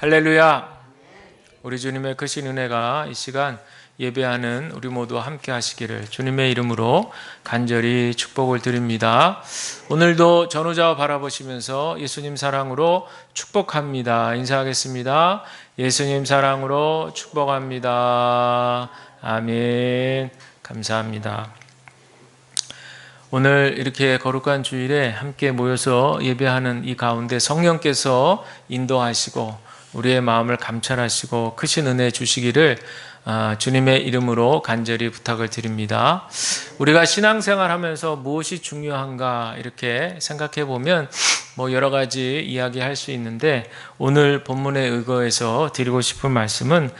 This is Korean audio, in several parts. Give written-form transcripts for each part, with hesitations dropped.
할렐루야! 우리 주님의 크신 은혜가 이 시간 예배하는 우리 모두 함께 하시기를 주님의 이름으로 간절히 축복을 드립니다. 오늘도 전후좌우 바라보시면서 예수님 사랑으로 축복합니다. 인사하겠습니다. 예수님 사랑으로 축복합니다. 아멘. 감사합니다. 오늘 이렇게 거룩한 주일에 함께 모여서 예배하는 이 가운데 성령께서 인도하시고 우리의 마음을 감찰하시고 크신 은혜 주시기를 주님의 이름으로 간절히 부탁을 드립니다. 우리가 신앙생활 하면서 무엇이 중요한가 이렇게 생각해 보면 여러 가지 이야기할 수 있는데 오늘 본문에 의거해서 드리고 싶은 말씀은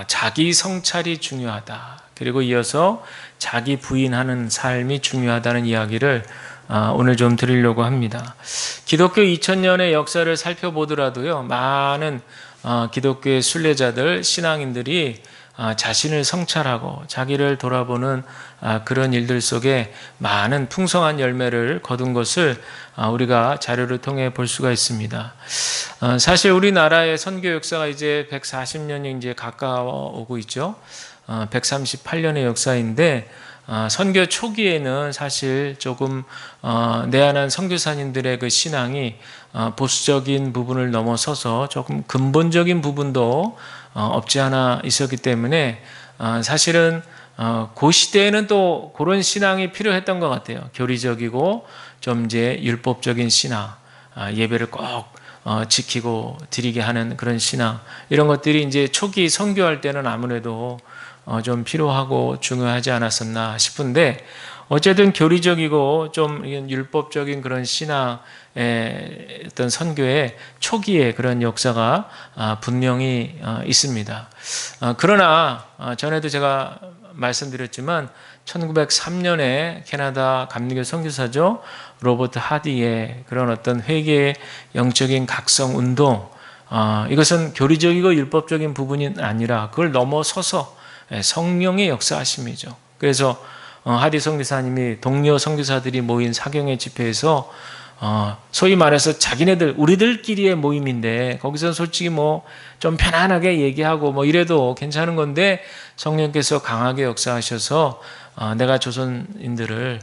자기 성찰이 중요하다. 그리고 이어서 자기 부인하는 삶이 중요하다는 이야기를 오늘 좀 드리려고 합니다. 기독교 2000년의 역사를 살펴보더라도요, 많은 기독교의 순례자들, 신앙인들이 자신을 성찰하고 자기를 돌아보는 그런 일들 속에 많은 풍성한 열매를 거둔 것을 우리가 자료를 통해 볼 수가 있습니다. 사실 우리나라의 선교 역사가 이제 140년이 이제 가까워 오고 있죠. 138년의 역사인데 선교 초기에는 사실 조금 내한한 선교사님들의 그 신앙이 보수적인 부분을 넘어서서 조금 근본적인 부분도 없지 않아 있었기 때문에 사실은 그 시대에는 또 그런 신앙이 필요했던 것 같아요. 교리적이고 좀 이제 율법적인 신앙, 예배를 꼭 지키고 드리게 하는 그런 신앙, 이런 것들이 이제 초기 선교할 때는 아무래도 좀 필요하고 중요하지 않았었나 싶은데, 어쨌든 교리적이고 좀 율법적인 그런 신앙의 어떤 선교의 초기에 그런 역사가 분명히 있습니다. 그러나 전에도 제가 말씀드렸지만 1903년에 캐나다 감리교 선교사죠, 로버트 하디의 그런 어떤 회개의 영적인 각성 운동, 이것은 교리적이고 율법적인 부분이 아니라 그걸 넘어서서 성령의 역사하심이죠. 그래서 하디 선교사님이 동료 선교사들이 모인 사경회 집회에서 소위 말해서 자기네들 우리들끼리의 모임인데 거기서 솔직히 좀 편안하게 얘기하고 이래도 괜찮은 건데 성령께서 강하게 역사하셔서 내가 조선인들을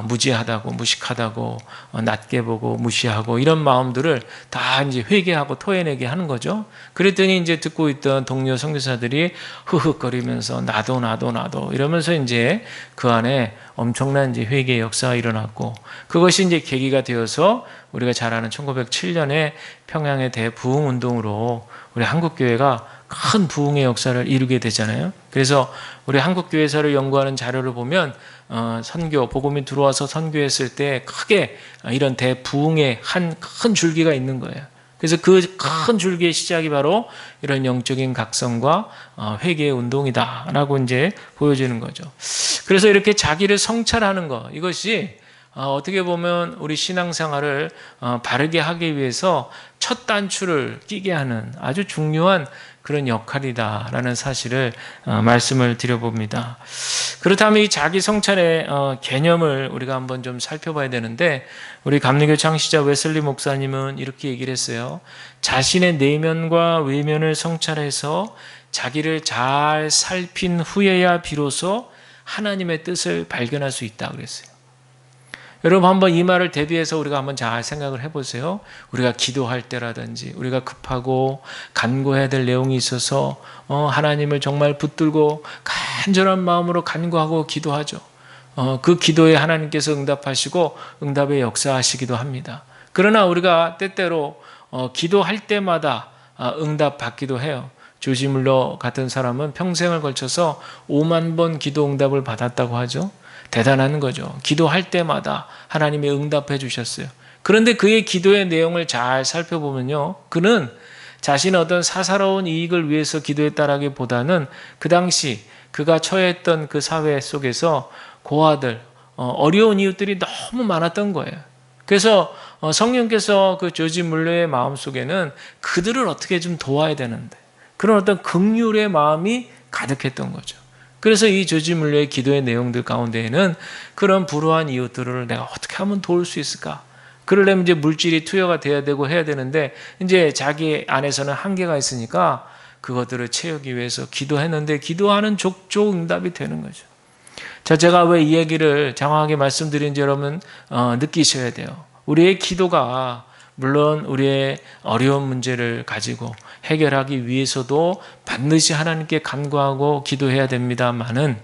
무지하다고 무식하다고 낮게 보고 무시하고 이런 마음들을 다 이제 회개하고 토해내게 하는 거죠. 그랬더니 이제 듣고 있던 동료 선교사들이 흐흐거리면서 나도 이러면서 이제 그 안에 엄청난 이제 회개의 역사가 일어났고, 그것이 이제 계기가 되어서 우리가 잘 아는 1907년에 평양의 대부흥 운동으로 우리 한국교회가 큰 부흥의 역사를 이루게 되잖아요. 그래서 우리 한국교회사를 연구하는 자료를 보면 선교, 복음이 들어와서 선교했을 때 크게 이런 대부흥의 한 큰 줄기가 있는 거예요. 그래서 그 큰 줄기의 시작이 바로 이런 영적인 각성과 회개의 운동이다라고 이제 보여지는 거죠. 그래서 이렇게 자기를 성찰하는 것, 이것이 어떻게 보면 우리 신앙생활을 바르게 하기 위해서 첫 단추를 끼게 하는 아주 중요한 그런 역할이다라는 사실을 말씀을 드려봅니다. 그렇다면 이 자기 성찰의 개념을 우리가 한번 좀 살펴봐야 되는데, 우리 감리교 창시자 웨슬리 목사님은 이렇게 얘기를 했어요. 자신의 내면과 외면을 성찰해서 자기를 잘 살핀 후에야 비로소 하나님의 뜻을 발견할 수 있다고 그랬어요. 여러분 한번 이 말을 대비해서 우리가 한번 잘 생각을 해보세요. 우리가 기도할 때라든지 우리가 급하고 간구해야 될 내용이 있어서 하나님을 정말 붙들고 간절한 마음으로 간구하고 기도하죠. 그 기도에 하나님께서 응답하시고 응답의 역사하시기도 합니다. 그러나 우리가 때때로 기도할 때마다 응답 받기도 해요. 조지 물러 같은 사람은 평생을 걸쳐서 5만 번 기도 응답을 받았다고 하죠. 대단한 거죠. 기도할 때마다 하나님이 응답해 주셨어요. 그런데 그의 기도의 내용을 잘 살펴보면요, 그는 자신의 어떤 사사로운 이익을 위해서 기도했다라기보다는 그 당시 그가 처했던 그 사회 속에서 고아들, 어려운 이웃들이 너무 많았던 거예요. 그래서 성령께서 그 조지 물러의 마음속에는 그들을 어떻게 좀 도와야 되는데 그런 어떤 긍휼의 마음이 가득했던 거죠. 그래서 이 조지 물러의 기도의 내용들 가운데에는 그런 불우한 이웃들을 내가 어떻게 하면 도울 수 있을까? 그러려면 이제 물질이 투여가 돼야 되고 해야 되는데 이제 자기 안에서는 한계가 있으니까 그것들을 채우기 위해서 기도했는데 기도하는 족족 응답이 되는 거죠. 자, 제가 왜 이 얘기를 장황하게 말씀드린지 여러분 느끼셔야 돼요. 우리의 기도가 물론 우리의 어려운 문제를 가지고 해결하기 위해서도 반드시 하나님께 간구하고 기도해야 됩니다만은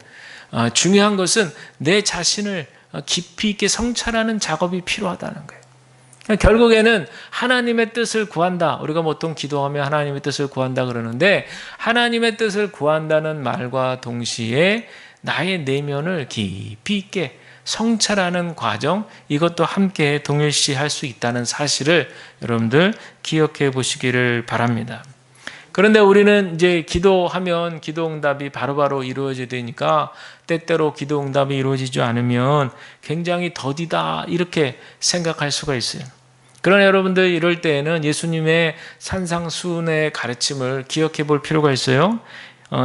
중요한 것은 내 자신을 깊이 있게 성찰하는 작업이 필요하다는 거예요. 결국에는 하나님의 뜻을 구한다. 우리가 보통 기도하면 하나님의 뜻을 구한다 그러는데 하나님의 뜻을 구한다는 말과 동시에 나의 내면을 깊이 있게 성찰하는 과정, 이것도 함께 동일시할 수 있다는 사실을 여러분들 기억해 보시기를 바랍니다. 그런데 우리는 이제 기도하면 기도응답이 바로바로 이루어져야 되니까 때때로 기도응답이 이루어지지 않으면 굉장히 더디다 이렇게 생각할 수가 있어요. 그러나 여러분들 이럴 때에는 예수님의 산상수훈의 가르침을 기억해 볼 필요가 있어요.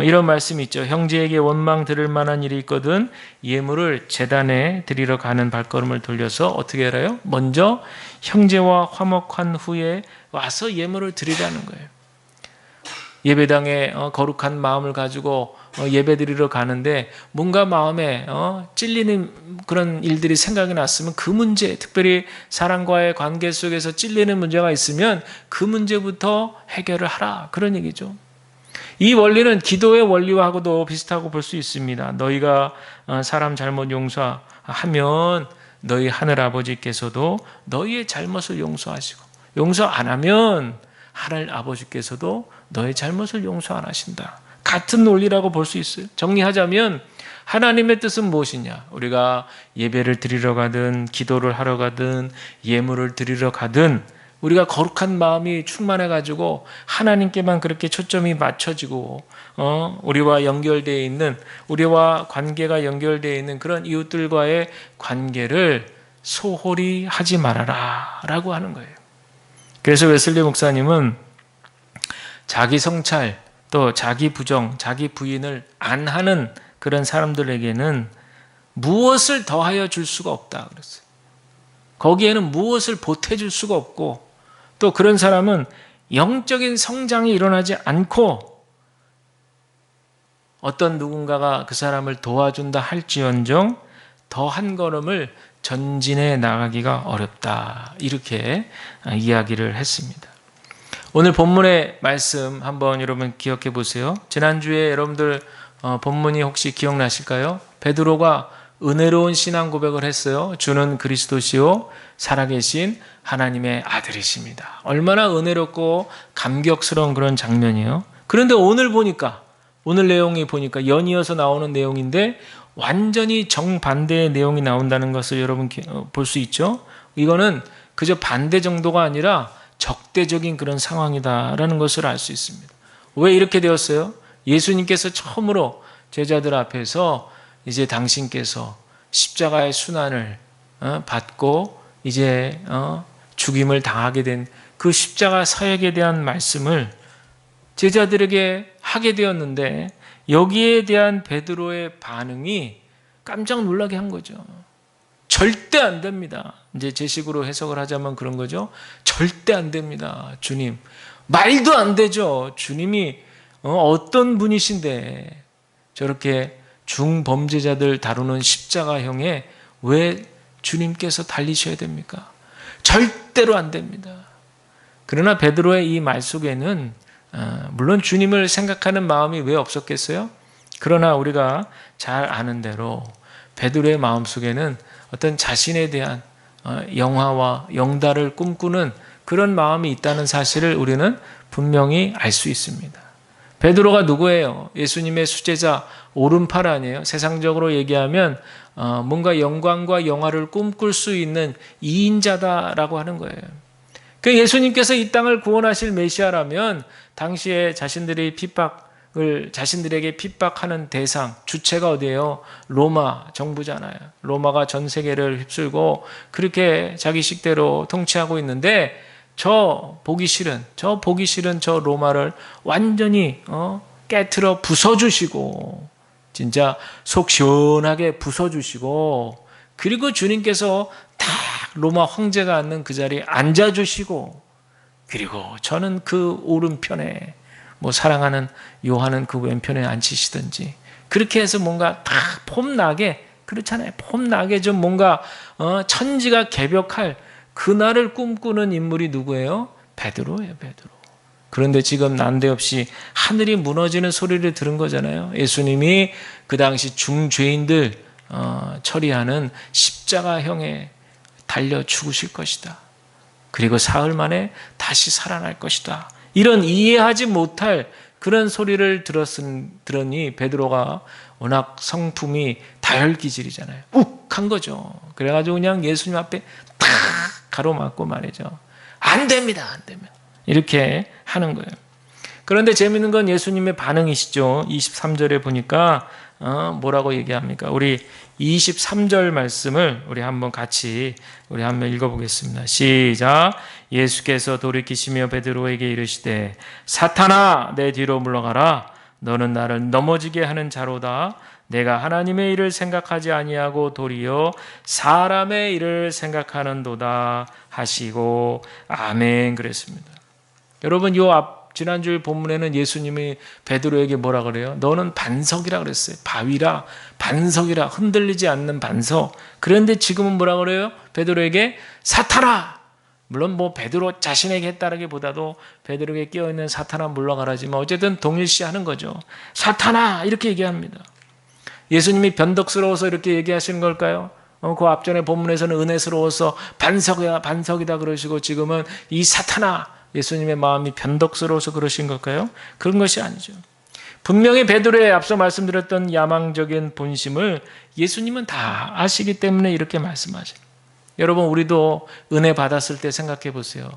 이런 말씀이 있죠. 형제에게 원망 들을 만한 일이 있거든 예물을 제단에 드리러 가는 발걸음을 돌려서 어떻게 알아요? 먼저 형제와 화목한 후에 와서 예물을 드리라는 거예요. 예배당에 거룩한 마음을 가지고 예배 드리러 가는데 뭔가 마음에 찔리는 그런 일들이 생각이 났으면 그 문제, 특별히 사람과의 관계 속에서 찔리는 문제가 있으면 그 문제부터 해결을 하라, 그런 얘기죠. 이 원리는 기도의 원리와도 비슷하고 볼 수 있습니다. 너희가 사람 잘못 용서하면 너희 하늘 아버지께서도 너희의 잘못을 용서하시고 용서 안 하면 하늘 아버지께서도 너의 잘못을 용서 안 하신다. 같은 논리라고 볼 수 있어요. 정리하자면 하나님의 뜻은 무엇이냐? 우리가 예배를 드리러 가든 기도를 하러 가든 예물을 드리러 가든 우리가 거룩한 마음이 충만해가지고 하나님께만 그렇게 초점이 맞춰지고 우리와 연결되어 있는, 우리와 관계가 연결되어 있는 그런 이웃들과의 관계를 소홀히 하지 말아라 라고 하는 거예요. 그래서 웨슬리 목사님은 자기 성찰 또 자기 부정, 자기 부인을 안 하는 그런 사람들에게는 무엇을 더하여 줄 수가 없다 그랬어요. 거기에는 무엇을 보태줄 수가 없고 또 그런 사람은 영적인 성장이 일어나지 않고 어떤 누군가가 그 사람을 도와준다 할지언정 더 한 걸음을 전진해 나가기가 어렵다. 이렇게 이야기를 했습니다. 오늘 본문의 말씀 한번 여러분 기억해 보세요. 지난주에 여러분들 본문이 혹시 기억나실까요? 베드로가 은혜로운 신앙 고백을 했어요. 주는 그리스도시요 살아계신 하나님의 아들이십니다. 얼마나 은혜롭고 감격스러운 그런 장면이에요. 그런데 오늘 보니까, 오늘 내용이 보니까 연이어서 나오는 내용인데 완전히 정반대의 내용이 나온다는 것을 여러분 볼 수 있죠. 이거는 그저 반대 정도가 아니라 적대적인 그런 상황이다라는 것을 알 수 있습니다. 왜 이렇게 되었어요? 예수님께서 처음으로 제자들 앞에서 이제 당신께서 십자가의 순환을 받고 이제 죽임을 당하게 된 그 십자가 사역에 대한 말씀을 제자들에게 하게 되었는데 여기에 대한 베드로의 반응이 깜짝 놀라게 한 거죠. 절대 안 됩니다. 이제 제 식으로 해석을 하자면 그런 거죠. 절대 안 됩니다. 주님. 말도 안 되죠. 주님이 어떤 분이신데 저렇게 중범죄자들 다루는 십자가형에 왜 주님께서 달리셔야 됩니까? 절대로 안 됩니다. 그러나 베드로의 이 말 속에는 물론 주님을 생각하는 마음이 왜 없었겠어요? 그러나 우리가 잘 아는 대로 베드로의 마음속에는 어떤 자신에 대한 영화와 영달을 꿈꾸는 그런 마음이 있다는 사실을 우리는 분명히 알 수 있습니다. 베드로가 누구예요? 예수님의 수제자 오른팔 아니에요? 세상적으로 얘기하면 뭔가 영광과 영화를 꿈꿀 수 있는 이인자다라고 하는 거예요. 그 예수님께서 이 땅을 구원하실 메시아라면 당시에 자신들에게 핍박하는 대상, 주체가 어디예요? 로마 정부잖아요. 로마가 전 세계를 휩쓸고 그렇게 자기 식대로 통치하고 있는데 저 보기 싫은 저 로마를 완전히 깨트려 부숴주시고 진짜 속 시원하게 부숴주시고 그리고 주님께서 다 로마 황제가 앉는 그 자리에 앉아주시고, 그리고 저는 그 오른편에, 사랑하는 요한은 그 왼편에 앉히시든지, 그렇게 해서 뭔가 다 폼나게, 그렇잖아요. 폼나게 좀 뭔가 천지가 개벽할 그날을 꿈꾸는 인물이 누구예요? 베드로예요, 베드로. 그런데 지금 난데없이 하늘이 무너지는 소리를 들은 거잖아요. 예수님이 그 당시 중죄인들 처리하는 십자가형에 달려 죽으실 것이다. 그리고 사흘 만에 다시 살아날 것이다. 이런 이해하지 못할 그런 소리를 들으니 베드로가 워낙 성품이 다혈기질이잖아요. 욱한 거죠. 그래가지고 그냥 예수님 앞에 탁 가로막고 말이죠. 안 됩니다. 안 됩니다. 이렇게 하는 거예요. 그런데 재미있는 건 예수님의 반응이시죠. 23절에 보니까 뭐라고 얘기합니까? 우리 23절 말씀을 우리 한번 같이 한번 읽어보겠습니다. 시작. 예수께서 돌이키시며 베드로에게 이르시되 사탄아 내 뒤로 물러가라. 너는 나를 넘어지게 하는 자로다. 내가 하나님의 일을 생각하지 아니하고 도리어 사람의 일을 생각하는도다 하시고 아멘 그랬습니다. 여러분 지난주에 본문에는 예수님이 베드로에게 뭐라 그래요? 너는 반석이라 그랬어요. 바위라, 반석이라, 흔들리지 않는 반석. 그런데 지금은 뭐라 그래요? 베드로에게 사탄아! 물론 베드로 자신에게 했다라기보다도 베드로에게 끼어있는 사탄아 물러가라지만 어쨌든 동일시하는 거죠. 사탄아! 이렇게 얘기합니다. 예수님이 변덕스러워서 이렇게 얘기하시는 걸까요? 그 앞전에 본문에서는 은혜스러워서 반석이다 그러시고 지금은 이 사탄아! 예수님의 마음이 변덕스러워서 그러신 걸까요? 그런 것이 아니죠. 분명히 베드로의 앞서 말씀드렸던 야망적인 본심을 예수님은 다 아시기 때문에 이렇게 말씀하세요. 여러분 우리도 은혜 받았을 때 생각해 보세요.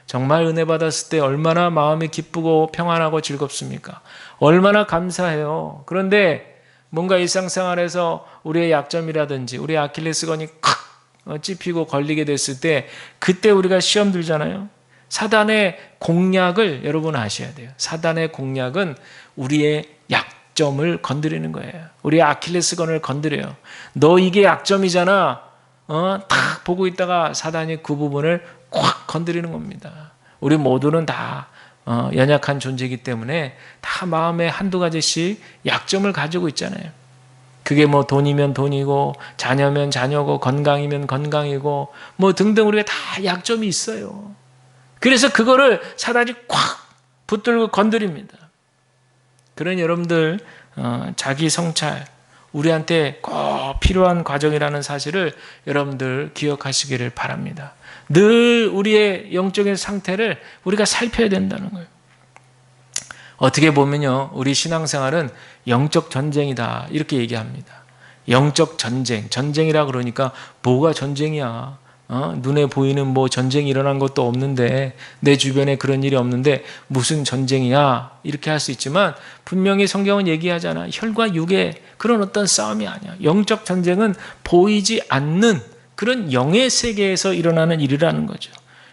정말 은혜 받았을 때 얼마나 마음이 기쁘고 평안하고 즐겁습니까? 얼마나 감사해요. 그런데 뭔가 일상생활에서 우리의 약점이라든지 우리의 아킬레스건이 콱 찝히고 걸리게 됐을 때 그때 우리가 시험 들잖아요. 사단의 공략을 여러분 아셔야 돼요. 사단의 공략은 우리의 약점을 건드리는 거예요. 우리의 아킬레스건을 건드려요. 너 이게 약점이잖아. 딱 보고 있다가 사단이 그 부분을 콱 건드리는 겁니다. 우리 모두는 다 연약한 존재이기 때문에 다 마음에 한두 가지씩 약점을 가지고 있잖아요. 그게 돈이면 돈이고 자녀면 자녀고 건강이면 건강이고 등등 우리가 다 약점이 있어요. 그래서 그거를 사단이 콱 붙들고 건드립니다. 그런 여러분들 자기 성찰 우리한테 꼭 필요한 과정이라는 사실을 여러분들 기억하시기를 바랍니다. 늘 우리의 영적인 상태를 우리가 살펴야 된다는 거예요. 어떻게 보면요, 우리 신앙생활은 영적 전쟁이다 이렇게 얘기합니다. 영적 전쟁이라 그러니까 뭐가 전쟁이야? 눈에 보이는 전쟁이 일어난 것도 없는데 내 주변에 그런 일이 없는데 무슨 전쟁이야 이렇게 할 수 있지만 분명히 성경은 얘기하잖아. 혈과 육의 그런 어떤 싸움이 아니야. 영적 전쟁은 보이지 않는 그런 영의 세계에서 일어나는 일이라는 거죠.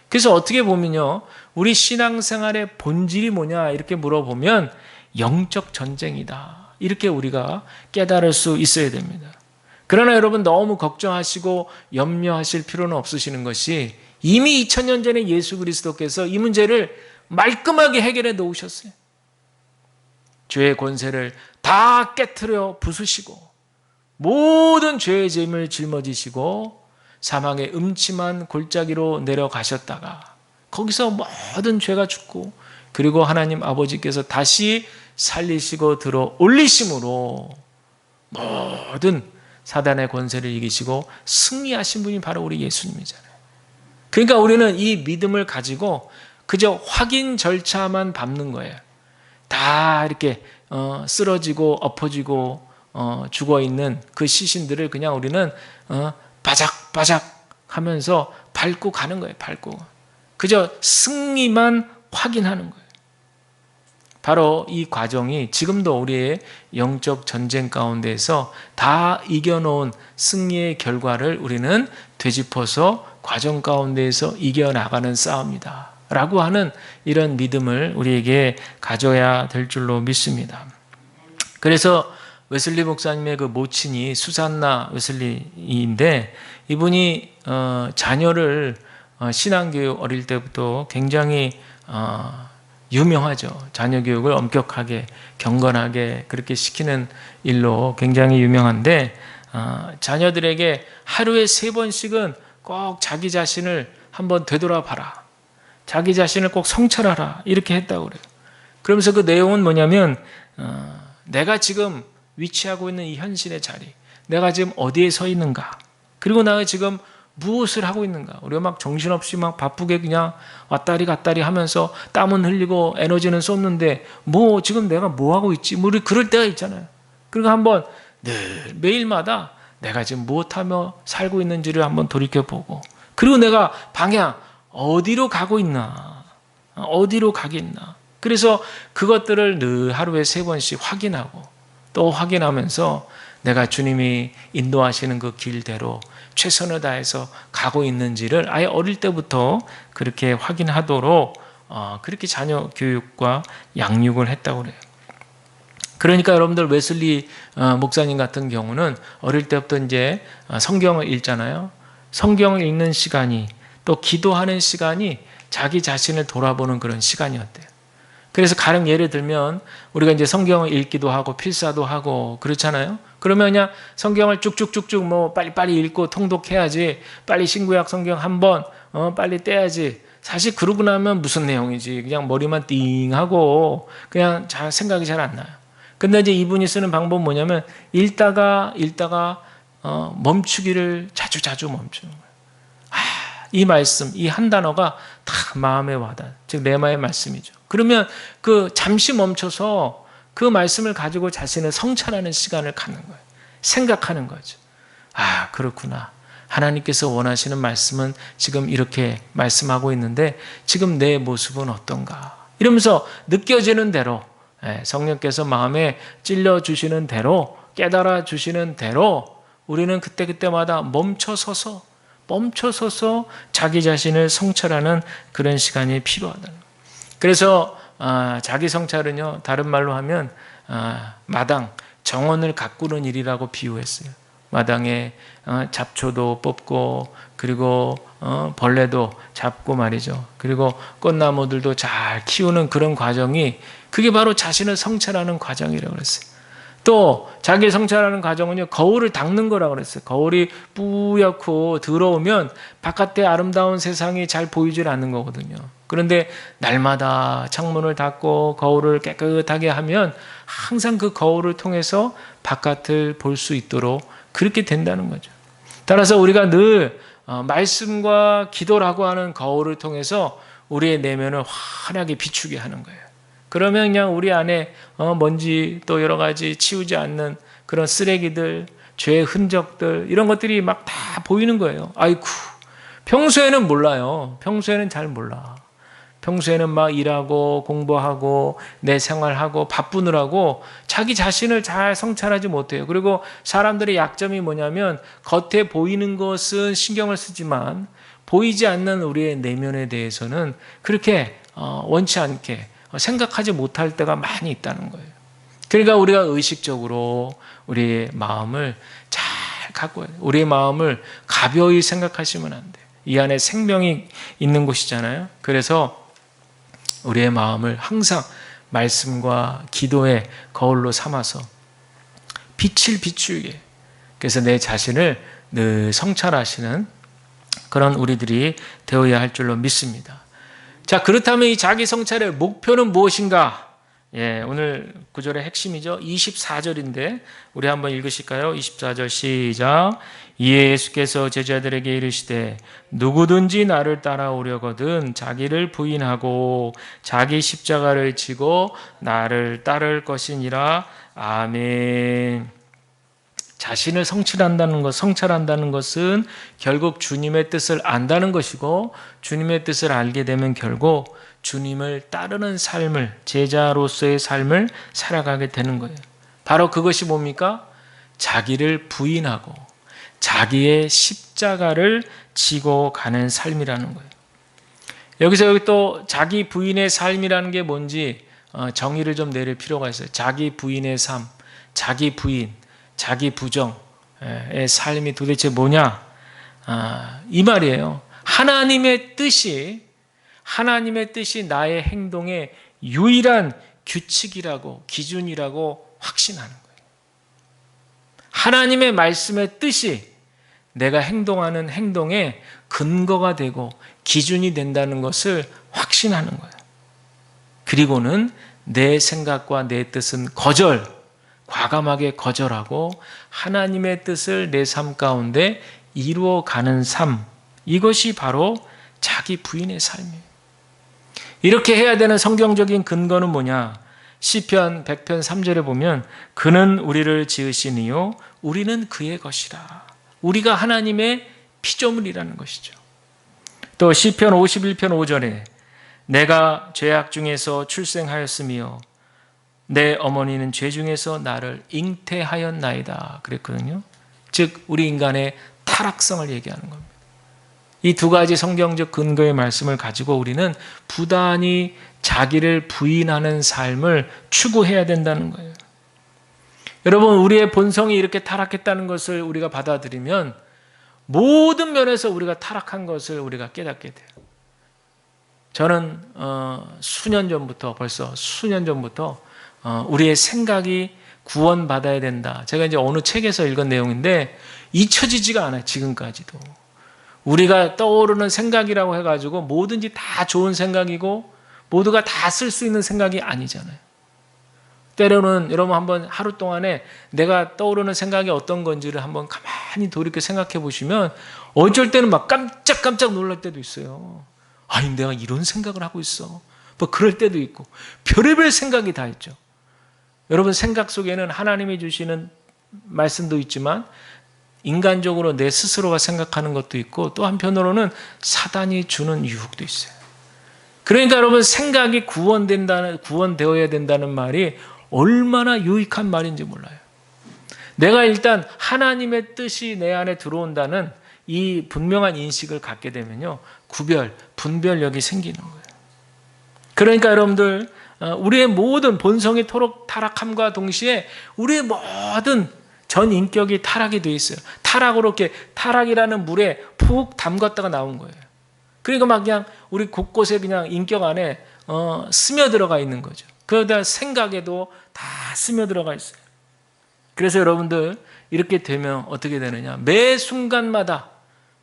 그래서 어떻게 보면요, 우리 신앙생활의 본질이 뭐냐 이렇게 물어보면 영적 전쟁이다 이렇게 우리가 깨달을 수 있어야 됩니다. 그러나 여러분 너무 걱정하시고 염려하실 필요는 없으시는 것이 이미 2000년 전에 예수 그리스도께서 이 문제를 말끔하게 해결해 놓으셨어요. 죄의 권세를 다 깨트려 부수시고 모든 죄의 짐을 짊어지시고 사망의 음침한 골짜기로 내려가셨다가 거기서 모든 죄가 죽고 그리고 하나님 아버지께서 다시 살리시고 들어 올리심으로 모든 사단의 권세를 이기시고 승리하신 분이 바로 우리 예수님이잖아요. 그러니까 우리는 이 믿음을 가지고 그저 확인 절차만 밟는 거예요. 다 이렇게 쓰러지고 엎어지고 죽어있는 그 시신들을 그냥 우리는 바작바작 하면서 밟고 가는 거예요. 밟고 그저 승리만 확인하는 거예요. 바로 이 과정이 지금도 우리의 영적 전쟁 가운데서 다 이겨놓은 승리의 결과를 우리는 되짚어서 과정 가운데에서 이겨나가는 싸움이다 라고 하는 이런 믿음을 우리에게 가져야 될 줄로 믿습니다. 그래서 웨슬리 목사님의 그 모친이 수산나 웨슬리인데, 이분이 자녀를 신앙교육 어릴 때부터 굉장히 유명하죠. 자녀 교육을 엄격하게 경건하게 그렇게 시키는 일로 굉장히 유명한데, 자녀들에게 하루에 3번씩은 꼭 자기 자신을 한번 되돌아봐라, 자기 자신을 꼭 성찰하라, 이렇게 했다고 그래요. 그러면서 그 내용은 뭐냐면 내가 지금 위치하고 있는 이 현실의 자리, 내가 지금 어디에 서 있는가, 그리고 내가 지금 무엇을 하고 있는가. 우리가 막 정신없이 막 바쁘게 그냥 왔다리 갔다리 하면서 땀은 흘리고 에너지는 쏟는데 지금 내가 뭐 하고 있지? 우리 그럴 때가 있잖아요. 그러니까 한번 늘 매일마다 내가 지금 무엇하며 살고 있는지를 한번 돌이켜보고, 그리고 내가 방향 어디로 가고 있나, 어디로 가겠나. 그래서 그것들을 늘 하루에 3번씩 확인하고 또 확인하면서 내가 주님이 인도하시는 그 길대로 최선을 다해서 가고 있는지를 아예 어릴 때부터 그렇게 확인하도록 그렇게 자녀 교육과 양육을 했다고 그래요. 그러니까 여러분들 웨슬리 목사님 같은 경우는 어릴 때부터 이제 성경을 읽잖아요. 성경을 읽는 시간이, 또 기도하는 시간이 자기 자신을 돌아보는 그런 시간이었대요. 그래서 가령 예를 들면 우리가 이제 성경을 읽기도 하고 필사도 하고 그렇잖아요. 그러면 그냥 성경을 쭉쭉쭉쭉 빨리빨리 읽고 통독해야지, 빨리 신구약 성경 한번 빨리 떼야지. 사실 그러고 나면 무슨 내용이지, 그냥 머리만 띵하고 그냥 생각이 잘 안 나요. 근데 이제 이분이 쓰는 방법은 뭐냐면 읽다가 멈추기를 자주 멈추는 거예요. 이 말씀, 이 한 단어가 다 마음에 와닿아. 즉 레마의 말씀이죠. 그러면 그 잠시 멈춰서 그 말씀을 가지고 자신을 성찰하는 시간을 갖는 거예요. 생각하는 거죠. 그렇구나. 하나님께서 원하시는 말씀은 지금 이렇게 말씀하고 있는데 지금 내 모습은 어떤가. 이러면서 느껴지는 대로, 성령께서 마음에 찔러주시는 대로, 깨달아 주시는 대로 우리는 그때마다 멈춰서서 자기 자신을 성찰하는 그런 시간이 필요하다는 거예요. 그래서 자기 성찰은요, 다른 말로 하면 마당, 정원을 가꾸는 일이라고 비유했어요. 마당에 잡초도 뽑고, 그리고 벌레도 잡고 말이죠. 그리고 꽃나무들도 잘 키우는 그런 과정이, 그게 바로 자신을 성찰하는 과정이라고 그랬어요. 또 자기 성찰하는 과정은요, 거울을 닦는 거라고 그랬어요. 거울이 뿌옇고 더러우면 바깥의 아름다운 세상이 잘 보이질 않는 거거든요. 그런데 날마다 창문을 닫고 거울을 깨끗하게 하면 항상 그 거울을 통해서 바깥을 볼 수 있도록 그렇게 된다는 거죠. 따라서 우리가 늘 말씀과 기도라고 하는 거울을 통해서 우리의 내면을 환하게 비추게 하는 거예요. 그러면 그냥 우리 안에 먼지 또 여러 가지 치우지 않는 그런 쓰레기들, 죄의 흔적들, 이런 것들이 막 다 보이는 거예요. 아이쿠, 평소에는 몰라요. 평소에는 잘 몰라. 평소에는 막 일하고 공부하고 내 생활하고 바쁘느라고 자기 자신을 잘 성찰하지 못해요. 그리고 사람들의 약점이 뭐냐면 겉에 보이는 것은 신경을 쓰지만 보이지 않는 우리의 내면에 대해서는 그렇게 원치 않게 생각하지 못할 때가 많이 있다는 거예요. 그러니까 우리가 의식적으로 우리의 마음을 잘 갖고, 우리의 마음을 가벼이 생각하시면 안 돼요. 이 안에 생명이 있는 곳이잖아요. 그래서 우리의 마음을 항상 말씀과 기도의 거울로 삼아서 빛을 비추게, 그래서 내 자신을 늘 성찰하시는 그런 우리들이 되어야 할 줄로 믿습니다. 자, 그렇다면 이 자기 성찰의 목표는 무엇인가? 오늘 구절의 핵심이죠. 24절인데 우리 한번 읽으실까요? 24절 시작. 이에 예수께서 제자들에게 이르시되 누구든지 나를 따라오려거든 자기를 부인하고 자기 십자가를 지고 나를 따를 것이니라. 아멘. 자신을 성찰한다는 것은 결국 주님의 뜻을 안다는 것이고, 주님의 뜻을 알게 되면 결국 주님을 따르는 삶을, 제자로서의 삶을 살아가게 되는 거예요. 바로 그것이 뭡니까? 자기를 부인하고 자기의 십자가를 지고 가는 삶이라는 거예요. 여기 또 자기 부인의 삶이라는 게 뭔지 정의를 좀 내릴 필요가 있어요. 자기 부인의 삶. 자기 부인, 자기 부정의 삶이 도대체 뭐냐? 이 말이에요. 하나님의 뜻이 나의 행동의 유일한 규칙이라고, 기준이라고 확신하는 거예요. 하나님의 말씀의 뜻이 내가 행동하는 행동의 근거가 되고 기준이 된다는 것을 확신하는 거예요. 그리고는 내 생각과 내 뜻은 과감하게 거절하고 하나님의 뜻을 내 삶 가운데 이루어가는 삶, 이것이 바로 자기 부인의 삶이에요. 이렇게 해야 되는 성경적인 근거는 뭐냐? 시편 100편 3절에 보면 그는 우리를 지으시니요 우리는 그의 것이라. 우리가 하나님의 피조물이라는 것이죠. 또 시편 51편 5절에 내가 죄악 중에서 출생하였으며 내 어머니는 죄 중에서 나를 잉태하였나이다 그랬거든요. 즉 우리 인간의 타락성을 얘기하는 겁니다. 이 두 가지 성경적 근거의 말씀을 가지고 우리는 부단히 자기를 부인하는 삶을 추구해야 된다는 거예요. 여러분, 우리의 본성이 이렇게 타락했다는 것을 우리가 받아들이면 모든 면에서 우리가 타락한 것을 우리가 깨닫게 돼요. 저는 벌써 수년 전부터 우리의 생각이 구원받아야 된다. 제가 이제 어느 책에서 읽은 내용인데 잊혀지지가 않아요. 지금까지도. 우리가 떠오르는 생각이라고 해가지고 뭐든지 다 좋은 생각이고 모두가 다 쓸 수 있는 생각이 아니잖아요. 때로는 여러분 한번 하루 동안에 내가 떠오르는 생각이 어떤 건지를 한번 가만히 돌이켜 생각해 보시면 어쩔 때는 막 깜짝깜짝 놀랄 때도 있어요. 아니 내가 이런 생각을 하고 있어. 뭐 그럴 때도 있고 별의별 생각이 다 있죠. 여러분 생각 속에는 하나님이 주시는 말씀도 있지만 인간적으로 내 스스로가 생각하는 것도 있고 또 한편으로는 사단이 주는 유혹도 있어요. 그러니까 여러분 생각이 구원되어야 된다는 말이 얼마나 유익한 말인지 몰라요. 내가 일단 하나님의 뜻이 내 안에 들어온다는 이 분명한 인식을 갖게 되면요. 분별력이 생기는 거예요. 그러니까 여러분들 우리의 모든 본성이 타락함과 동시에 우리의 모든 전 인격이 타락이 되어 있어요. 타락이라는 물에 푹 담갔다가 나온 거예요. 그러니까 막 그냥 우리 곳곳에 그냥 인격 안에 스며들어가 있는 거죠. 그러다 생각에도 다 스며들어가 있어요. 그래서 여러분들 이렇게 되면 어떻게 되느냐? 매 순간마다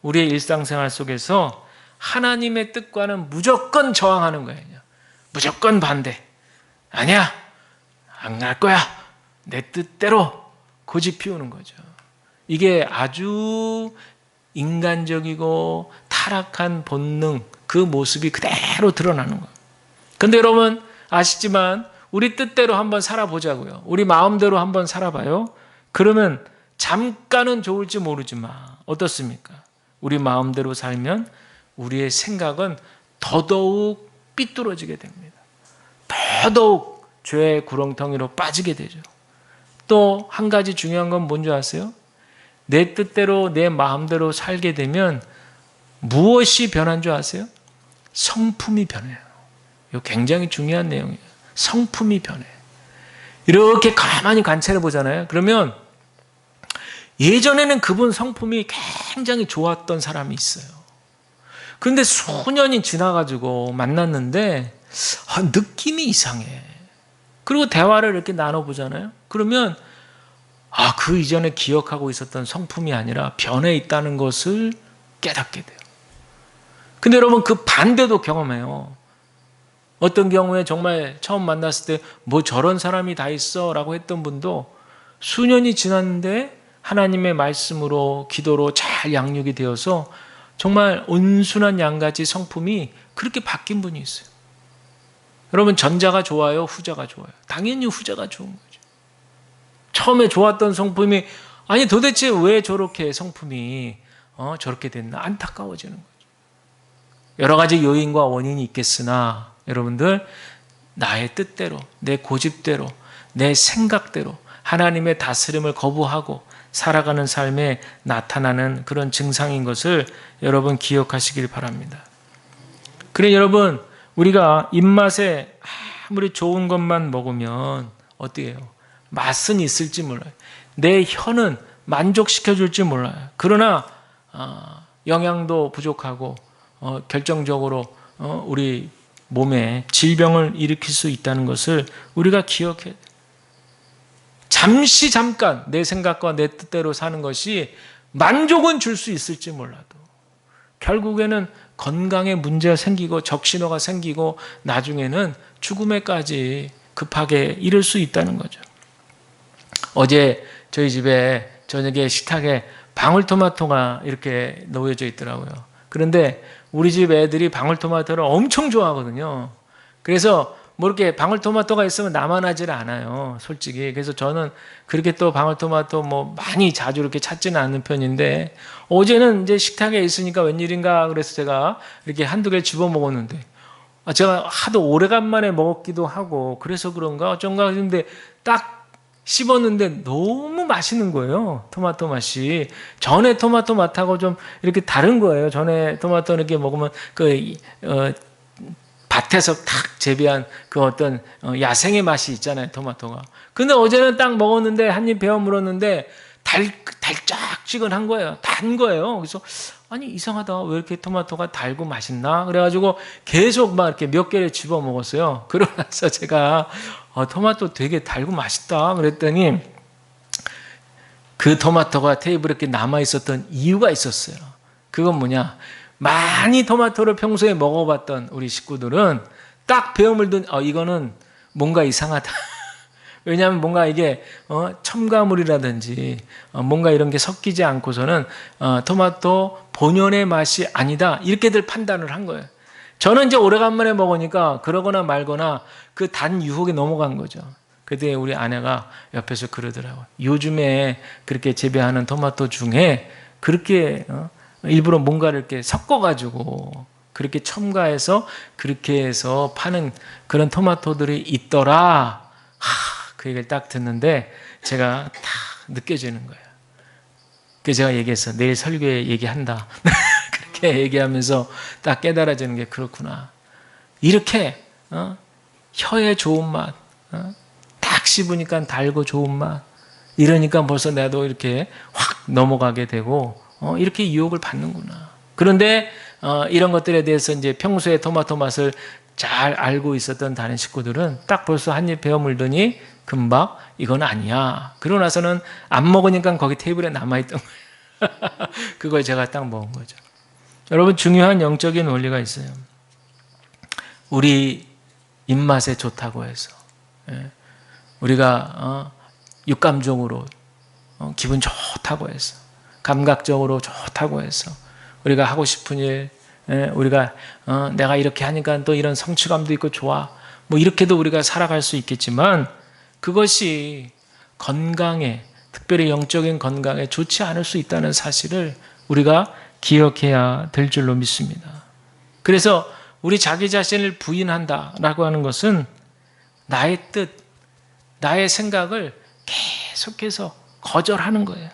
우리의 일상생활 속에서 하나님의 뜻과는 무조건 저항하는 거예요. 무조건 반대. 아니야. 안 갈 거야. 내 뜻대로 고집 피우는 거죠. 이게 아주 인간적이고 타락한 본능, 그 모습이 그대로 드러나는 거예요. 근데 여러분 아시지만 우리 뜻대로 한번 살아보자고요. 우리 마음대로 한번 살아봐요. 그러면 잠깐은 좋을지 모르지만 어떻습니까? 우리 마음대로 살면 우리의 생각은 더더욱 삐뚤어지게 됩니다. 더더욱 죄의 구렁텅이로 빠지게 되죠. 또 한 가지 중요한 건 뭔지 아세요? 내 뜻대로 내 마음대로 살게 되면 무엇이 변한 줄 아세요? 성품이 변해요. 이거 굉장히 중요한 내용이에요. 성품이 변해. 이렇게 가만히 관찰해 보잖아요. 그러면 예전에는 그분 성품이 굉장히 좋았던 사람이 있어요. 그런데 수년이 지나가지고 만났는데 느낌이 이상해. 그리고 대화를 이렇게 나눠보잖아요. 그러면 그 이전에 기억하고 있었던 성품이 아니라 변해 있다는 것을 깨닫게 돼요. 근데 여러분 그 반대도 경험해요. 어떤 경우에 정말 처음 만났을 때 뭐 저런 사람이 다 있어 라고 했던 분도 수년이 지났는데 하나님의 말씀으로 기도로 잘 양육이 되어서 정말 온순한 양같이 성품이 그렇게 바뀐 분이 있어요. 여러분 전자가 좋아요? 후자가 좋아요? 당연히 후자가 좋은 거죠. 처음에 좋았던 성품이 아니 도대체 왜 저렇게 성품이 저렇게 됐나 안타까워지는 거죠. 여러 가지 요인과 원인이 있겠으나 여러분들 나의 뜻대로 내 고집대로 내 생각대로 하나님의 다스림을 거부하고 살아가는 삶에 나타나는 그런 증상인 것을 여러분 기억하시길 바랍니다. 그래 여러분 우리가 입맛에 아무리 좋은 것만 먹으면 어때요? 맛은 있을지 몰라요. 내 혀는 만족시켜줄지 몰라요. 그러나 영양도 부족하고 결정적으로 우리 몸에 질병을 일으킬 수 있다는 것을 우리가 기억해야 돼요. 잠깐 내 생각과 내 뜻대로 사는 것이 만족은 줄 수 있을지 몰라도 결국에는 건강에 문제가 생기고 적신호가 생기고 나중에는 죽음에까지 급하게 이를 수 있다는 거죠. 어제 저희 집에 저녁에 식탁에 방울토마토가 이렇게 놓여져 있더라고요. 그런데 우리 집 애들이 방울토마토를 엄청 좋아하거든요. 그래서 뭐 이렇게 방울토마토가 있으면 나만 하질 않아요, 솔직히. 그래서 저는 그렇게 또 방울토마토 뭐 많이 자주 이렇게 찾지는 않는 편인데, 어제는 이제 식탁에 있으니까 웬일인가 그래서 제가 이렇게 한두 개를 집어 먹었는데, 제가 하도 오래간만에 먹었기도 하고 그래서 그런가 어쩐가 했는데 딱 씹었는데 너무 맛있는 거예요. 토마토 맛이. 전에 토마토 맛하고 좀 이렇게 다른 거예요. 전에 토마토 이렇게 먹으면 밭에서 탁 재배한 그 어떤 야생의 맛이 있잖아요, 토마토가. 근데 어제는 딱 먹었는데 한 입 베어 물었는데 달짝지근한 거예요. 단 거예요. 그래서 아니 이상하다. 왜 이렇게 토마토가 달고 맛있나? 그래가지고 계속 막 이렇게 몇 개를 집어 먹었어요. 그러고 나서 제가 토마토 되게 달고 맛있다. 그랬더니 그 토마토가 테이블에 이렇게 남아 있었던 이유가 있었어요. 그건 뭐냐? 많이 토마토를 평소에 먹어봤던 우리 식구들은 딱 베어 물던 이거는 뭔가 이상하다. 왜냐하면 뭔가 이게 첨가물이라든지 뭔가 이런 게 섞이지 않고서는 토마토 본연의 맛이 아니다. 이렇게들 판단을 한 거예요. 저는 이제 오래간만에 먹으니까 그러거나 말거나 그 단 유혹에 넘어간 거죠. 그때 우리 아내가 옆에서 그러더라고요. 요즘에 그렇게 재배하는 토마토 중에 그렇게 일부러 뭔가를 이렇게 섞어가지고 그렇게 첨가해서 그렇게 해서 파는 그런 토마토들이 있더라. 그 얘기를 딱 듣는데 제가 다 느껴지는 거예요. 그래서 제가 얘기했어. 내일 설교에 얘기한다. 그렇게 얘기하면서 딱 깨달아지는 게 그렇구나. 이렇게 혀에 좋은 맛, 딱 씹으니까 달고 좋은 맛, 이러니까 벌써 나도 이렇게 확 넘어가게 되고 이렇게 유혹을 받는구나. 그런데 이런 것들에 대해서 이제 평소에 토마토 맛을 잘 알고 있었던 다른 식구들은 딱 벌써 한 입 베어 물더니 금방 이건 아니야. 그러고 나서는 안 먹으니까 거기 테이블에 남아있던 거예요. 그걸 제가 딱 먹은 거죠. 여러분 중요한 영적인 원리가 있어요. 우리 입맛에 좋다고 해서 우리가 육감적으로 기분 좋다고 해서 감각적으로 좋다고 해서 우리가 하고 싶은 일 우리가 내가 이렇게 하니까 또 이런 성취감도 있고 좋아 뭐 이렇게도 우리가 살아갈 수 있겠지만 그것이 건강에 특별히 영적인 건강에 좋지 않을 수 있다는 사실을 우리가 기억해야 될 줄로 믿습니다. 그래서 우리 자기 자신을 부인한다라고 하는 것은 나의 뜻, 나의 생각을 계속해서 거절하는 거예요.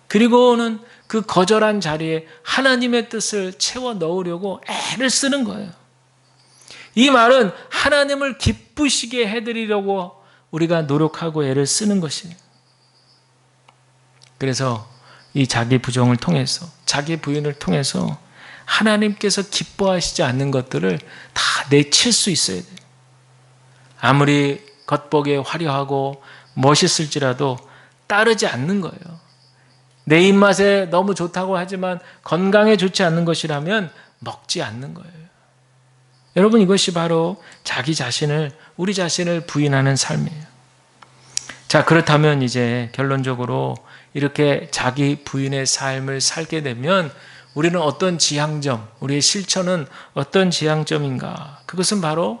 그리고는 그 거절한 자리에 하나님의 뜻을 채워 넣으려고 애를 쓰는 거예요. 이 말은 하나님을 기쁘시게 해드리려고 우리가 노력하고 애를 쓰는 것이에요. 그래서 이 자기 부정을 통해서 자기 부인을 통해서 하나님께서 기뻐하시지 않는 것들을 다 내칠 수 있어야 돼요. 아무리 겉보기에 화려하고 멋있을지라도 따르지 않는 거예요. 내 입맛에 너무 좋다고 하지만 건강에 좋지 않는 것이라면 먹지 않는 거예요. 여러분 이것이 바로 자기 자신을 우리 자신을 부인하는 삶이에요. 자 그렇다면 이제 결론적으로 이렇게 자기 부인의 삶을 살게 되면 우리는 어떤 지향점, 우리의 실천은 어떤 지향점인가? 그것은 바로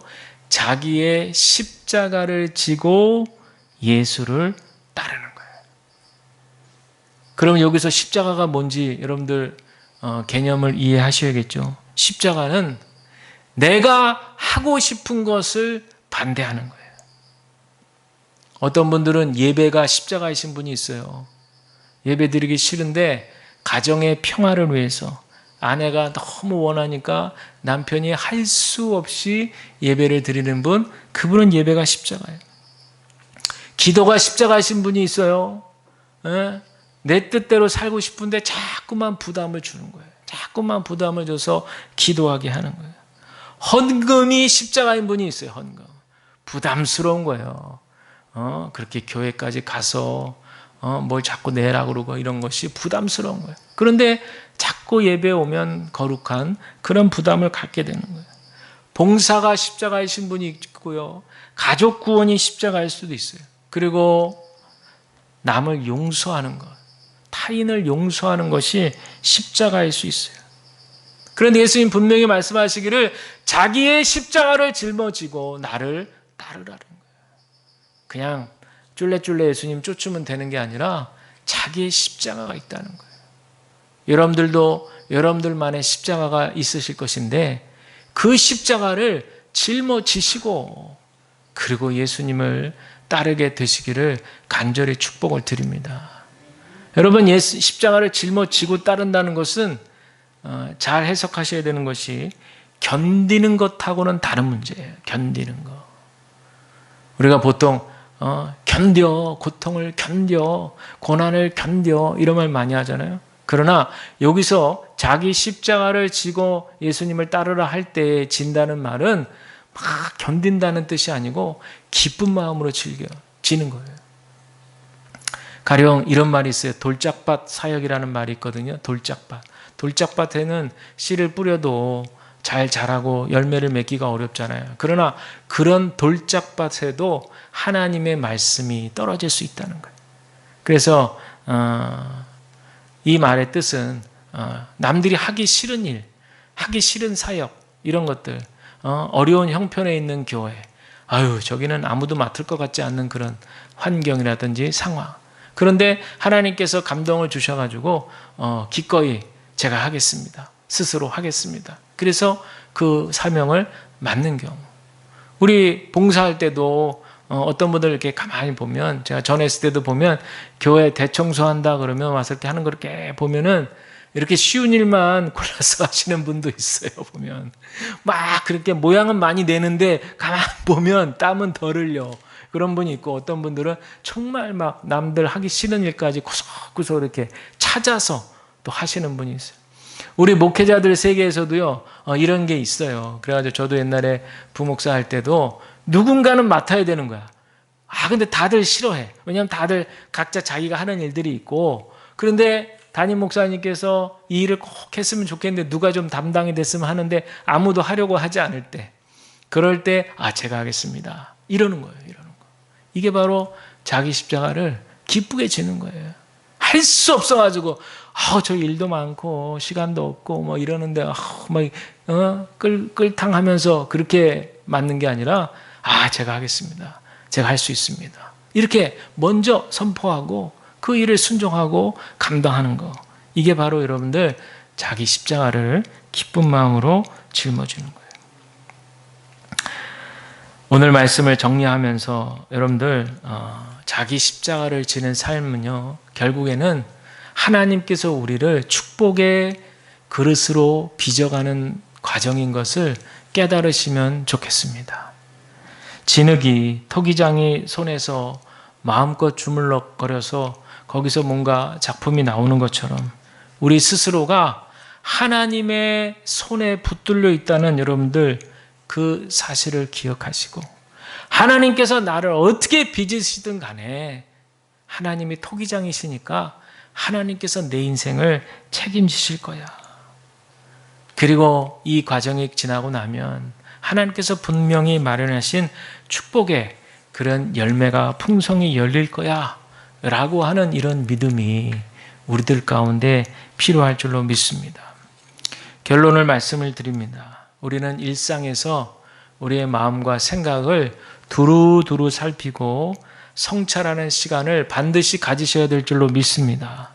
자기의 십자가를 지고 예수를 따르는 거예요. 그럼 여기서 십자가가 뭔지 여러분들 개념을 이해하셔야겠죠. 십자가는 내가 하고 싶은 것을 반대하는 거예요. 어떤 분들은 예배가 십자가이신 분이 있어요. 예배 드리기 싫은데 가정의 평화를 위해서 아내가 너무 원하니까 남편이 할 수 없이 예배를 드리는 분, 그분은 예배가 십자가예요. 기도가 십자가이신 분이 있어요. 예? 내 뜻대로 살고 싶은데 자꾸만 부담을 주는 거예요. 자꾸만 부담을 줘서 기도하게 하는 거예요. 헌금이 십자가인 분이 있어요. 헌금. 부담스러운 거예요. 그렇게 교회까지 가서 뭘 자꾸 내라 그러고 이런 것이 부담스러운 거예요. 그런데 자꾸 예배 오면 거룩한 그런 부담을 갖게 되는 거예요. 봉사가 십자가이신 분이 있고요. 가족 구원이 십자가일 수도 있어요. 그리고 남을 용서하는 것, 타인을 용서하는 것이 십자가일 수 있어요. 그런데 예수님 분명히 말씀하시기를 자기의 십자가를 짊어지고 나를 따르라는 거예요. 그냥 쫄래쫄래 예수님 쫓으면 되는 게 아니라 자기의 십자가가 있다는 거예요. 여러분들도 여러분들만의 십자가가 있으실 것인데 그 십자가를 짊어지시고 그리고 예수님을 따르게 되시기를 간절히 축복을 드립니다. 여러분, 십자가를 짊어지고 따른다는 것은 잘 해석하셔야 되는 것이 견디는 것하고는 다른 문제예요. 견디는 것. 우리가 보통 견뎌, 고통을 견뎌, 고난을 견뎌 이런 말 많이 하잖아요. 그러나 여기서 자기 십자가를 지고 예수님을 따르라 할 때 진다는 말은 막 견딘다는 뜻이 아니고 기쁜 마음으로 지는 거예요. 가령 이런 말이 있어요. 돌짝밭 사역이라는 말이 있거든요. 돌짝밭. 돌짝밭에는 씨를 뿌려도 잘 자라고 열매를 맺기가 어렵잖아요. 그러나 그런 돌짝밭에도 하나님의 말씀이 떨어질 수 있다는 거예요. 그래서 이 말의 뜻은 남들이 하기 싫은 일, 하기 싫은 사역 이런 것들, 어려운 형편에 있는 교회, 저기는 아무도 맡을 것 같지 않는 그런 환경이라든지 상황. 그런데 하나님께서 감동을 주셔가지고 기꺼이 제가 하겠습니다. 스스로 하겠습니다. 그래서 그 사명을 맡는 경우. 우리 봉사할 때도 어떤 분들 이렇게 가만히 보면, 제가 전에 있을 때도 보면 교회 대청소한다 그러면 와서 이렇게 하는 걸 이렇게 보면은 이렇게 쉬운 일만 골라서 하시는 분도 있어요. 보면 막 그렇게 모양은 많이 내는데 가만 보면 땀은 덜 흘려. 그런 분이 있고, 어떤 분들은 정말 막 남들 하기 싫은 일까지 구석구석 이렇게 찾아서 또 하시는 분이 있어요. 우리 목회자들 세계에서도요, 이런 게 있어요. 그래가지고 저도 옛날에 부목사 할 때도 누군가는 맡아야 되는 거야. 근데 다들 싫어해. 왜냐하면 다들 각자 자기가 하는 일들이 있고, 그런데 담임 목사님께서 이 일을 꼭 했으면 좋겠는데 누가 좀 담당이 됐으면 하는데 아무도 하려고 하지 않을 때, 그럴 때 제가 하겠습니다. 이러는 거예요. 이러는 거. 이게 바로 자기 십자가를 기쁘게 지는 거예요. 할 수 없어가지고 저 일도 많고 시간도 없고 뭐 이러는데 끌탕하면서 그렇게 맞는 게 아니라 제가 하겠습니다. 제가 할 수 있습니다. 이렇게 먼저 선포하고 그 일을 순종하고 감당하는 거. 이게 바로 여러분들 자기 십자가를 기쁜 마음으로 짊어지는 거예요. 오늘 말씀을 정리하면서 여러분들 자기 십자가를 지는 삶은요, 결국에는 하나님께서 우리를 축복의 그릇으로 빚어가는 과정인 것을 깨달으시면 좋겠습니다. 진흙이 토기장이 손에서 마음껏 주물럭거려서 거기서 뭔가 작품이 나오는 것처럼 우리 스스로가 하나님의 손에 붙들려 있다는 여러분들 그 사실을 기억하시고, 하나님께서 나를 어떻게 빚으시든 간에 하나님이 토기장이시니까 하나님께서 내 인생을 책임지실 거야. 그리고 이 과정이 지나고 나면 하나님께서 분명히 마련하신 축복의 그런 열매가 풍성히 열릴 거야 라고 하는 이런 믿음이 우리들 가운데 필요할 줄로 믿습니다. 결론을 말씀을 드립니다. 우리는 일상에서 우리의 마음과 생각을 두루두루 살피고 성찰하는 시간을 반드시 가지셔야 될 줄로 믿습니다.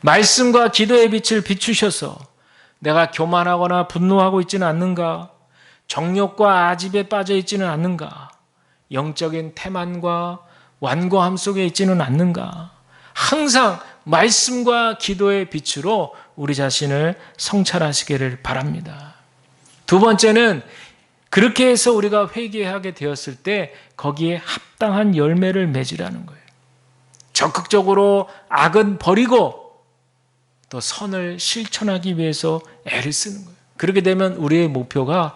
말씀과 기도의 빛을 비추셔서 내가 교만하거나 분노하고 있지는 않는가? 정욕과 아집에 빠져 있지는 않는가? 영적인 태만과 완고함 속에 있지는 않는가? 항상 말씀과 기도의 빛으로 우리 자신을 성찰하시기를 바랍니다. 두 번째는 그렇게 해서 우리가 회개하게 되었을 때 거기에 합당한 열매를 맺으라는 거예요. 적극적으로 악은 버리고 또 선을 실천하기 위해서 애를 쓰는 거예요. 그렇게 되면 우리의 목표가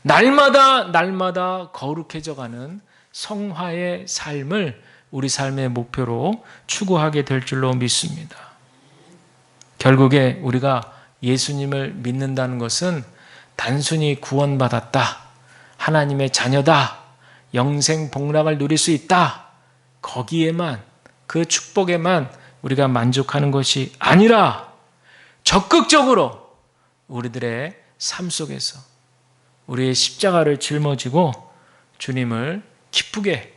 날마다 거룩해져가는 성화의 삶을 우리 삶의 목표로 추구하게 될 줄로 믿습니다. 결국에 우리가 예수님을 믿는다는 것은 단순히 구원받았다, 하나님의 자녀다, 영생 복락을 누릴 수 있다, 거기에만, 그 축복에만 우리가 만족하는 것이 아니라 적극적으로 우리들의 삶 속에서 우리의 십자가를 짊어지고 주님을 기쁘게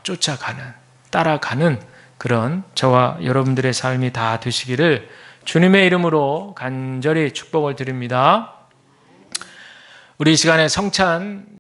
쫓아가는, 따라가는 그런 저와 여러분들의 삶이 다 되시기를 주님의 이름으로 간절히 축복을 드립니다. 우리 이 시간에 성찬